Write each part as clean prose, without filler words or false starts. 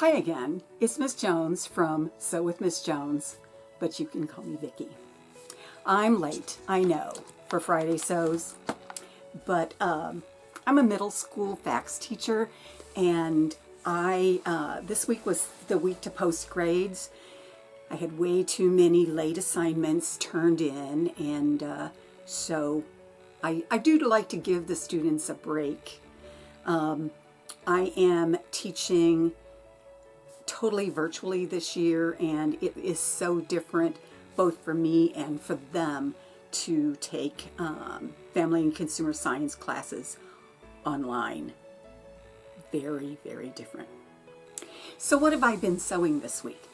Hi again, it's Miss Jones from Sew with Miss Jones, but you can call me Vicki. I'm late, I know, for Friday sews, but I'm a middle school facts teacher, and this week was the week to post grades. I had way too many late assignments turned in, and so I do like to give the students a break. I am teaching totally virtually this year, and it is so different both for me and for them to take family and consumer science classes online. Very, very different. So what have I been sewing this week?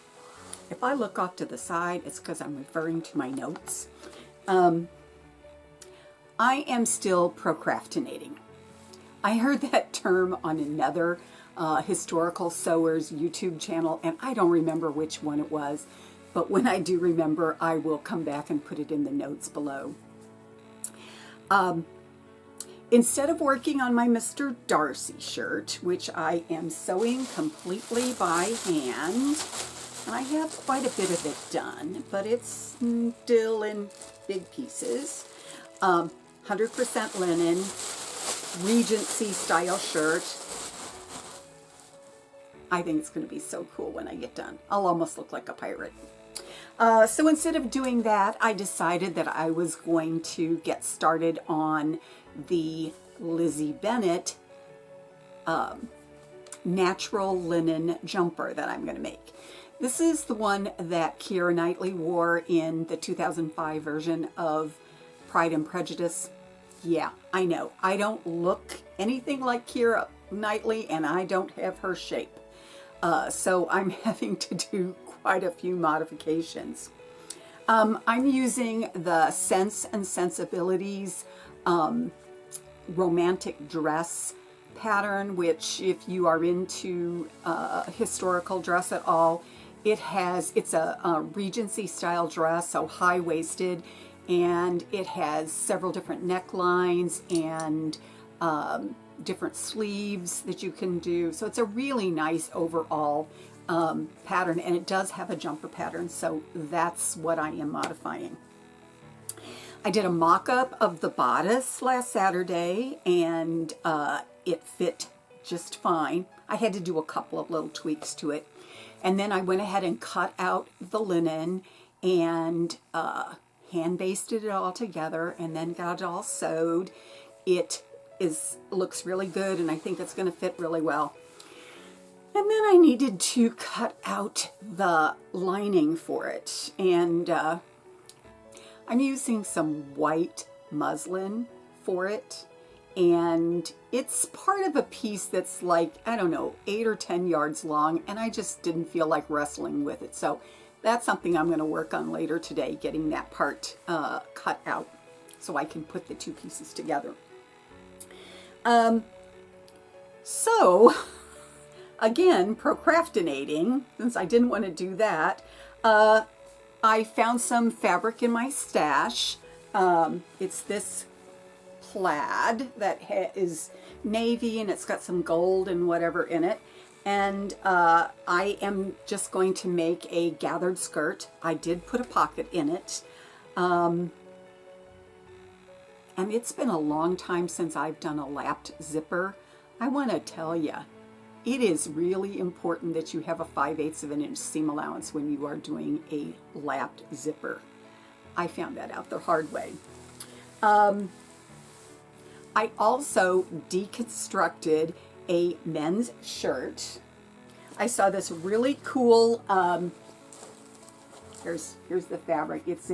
If I look off to the side, it's because I'm referring to my notes. I am still procrastinating. I heard that term on another historical sewers YouTube channel, and I don't remember which one it was, but when I do remember, I will come back and put it in the notes below. Instead of working on my Mr. Darcy shirt, which I am sewing completely by hand, and I have quite a bit of it done, but it's still in big pieces. 100% linen, Regency style shirt. I think it's going to be so cool when I get done. I'll almost look like a pirate. So instead of doing that, I decided that I was going to get started on the Lizzie Bennett natural linen jumper that I'm going to make. This is the one that Keira Knightley wore in the 2005 version of Pride and Prejudice. Yeah, I know. I don't look anything like Keira Knightley, and I don't have her shape. So I'm having to do quite a few modifications. I'm using the Sense and Sensibilities romantic dress pattern, which if you are into historical dress at all, it's a Regency style dress, so high-waisted, and it has several different necklines and different sleeves that you can do. So it's a really nice overall pattern, and it does have a jumper pattern, so that's what I am modifying. I did a mock-up of the bodice last Saturday, and it fit just fine. I had to do a couple of little tweaks to it, and then I went ahead and cut out the linen and hand basted it all together, and then got it all sewed. It looks really good, and I think it's going to fit really well. And then I needed to cut out the lining for it, and I'm using some white muslin for it, and it's part of a piece that's like, I don't know, 8 or 10 yards long, and I just didn't feel like wrestling with it. So that's something I'm going to work on later today, getting that part cut out so I can put the two pieces together. So again, procrastinating, since I didn't want to do that. I found some fabric in my stash. It's this plaid that is navy, and it's got some gold and whatever in it. And I am just going to make a gathered skirt. I did put a pocket in it. And it's been a long time since I've done a lapped zipper. I want to tell you, it is really important that you have a 5/8 of an inch seam allowance when you are doing a lapped zipper. I found that out the hard way. I also deconstructed a men's shirt. I saw this really cool, here's the fabric. It's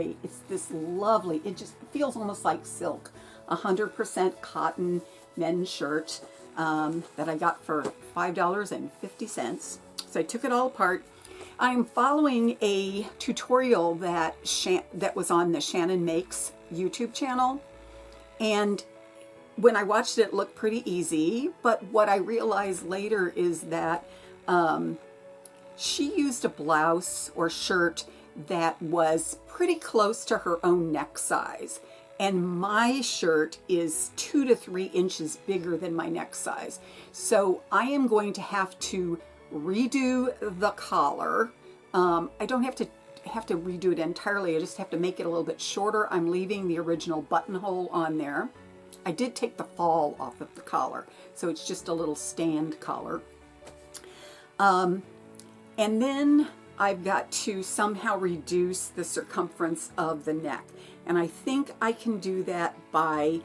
this lovely, it just feels almost like silk, 100% cotton men's shirt that I got for $5.50. So I took it all apart. I'm following a tutorial that was on the Shannon Makes YouTube channel, and when I watched it, it looked pretty easy, but what I realized later is that she used a blouse or shirt that was pretty close to her own neck size, and my shirt is 2 to 3 inches bigger than my neck size. So I am going to have to redo the collar. I don't have to redo it entirely. I just have to make it a little bit shorter. I'm leaving the original buttonhole on there. I did take the fall off of the collar, so it's just a little stand collar. And then I've got to somehow reduce the circumference of the neck. And I think I can do that by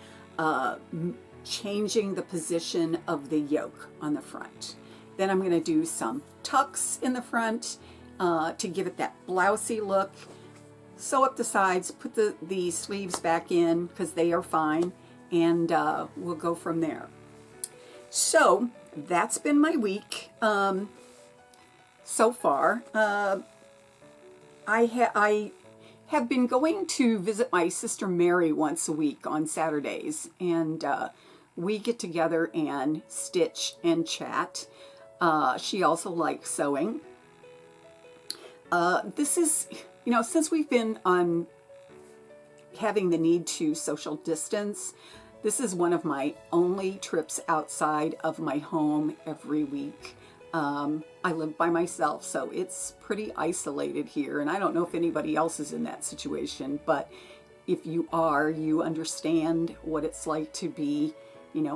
changing the position of the yoke on the front. Then I'm going to do some tucks in the front to give it that blousey look. Sew up the sides, put the sleeves back in because they are fine, and we'll go from there. So that's been my week so far. I have been going to visit my sister Mary once a week on Saturdays, and we get together and stitch and chat. She also likes sewing. This is, since we've been on having the need to social distance, this is one of my only trips outside of my home every week. I live by myself, so it's pretty isolated here, and I don't know if anybody else is in that situation, but if you are, you understand what it's like to be,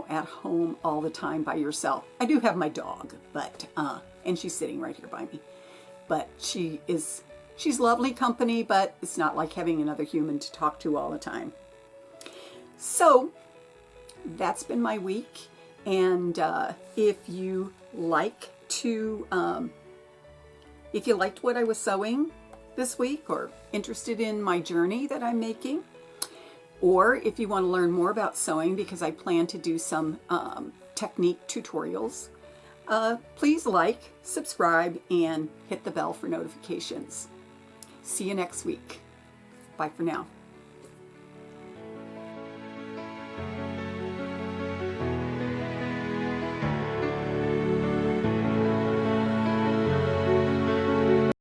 at home all the time by yourself. I do have my dog, but, and she's sitting right here by me, but she's lovely company, but it's not like having another human to talk to all the time. So that's been my week, and if you liked what I was sewing this week, or interested in my journey that I'm making, or if you want to learn more about sewing, because I plan to do some technique tutorials, please like, subscribe, and hit the bell for notifications. See you next week. Bye for now.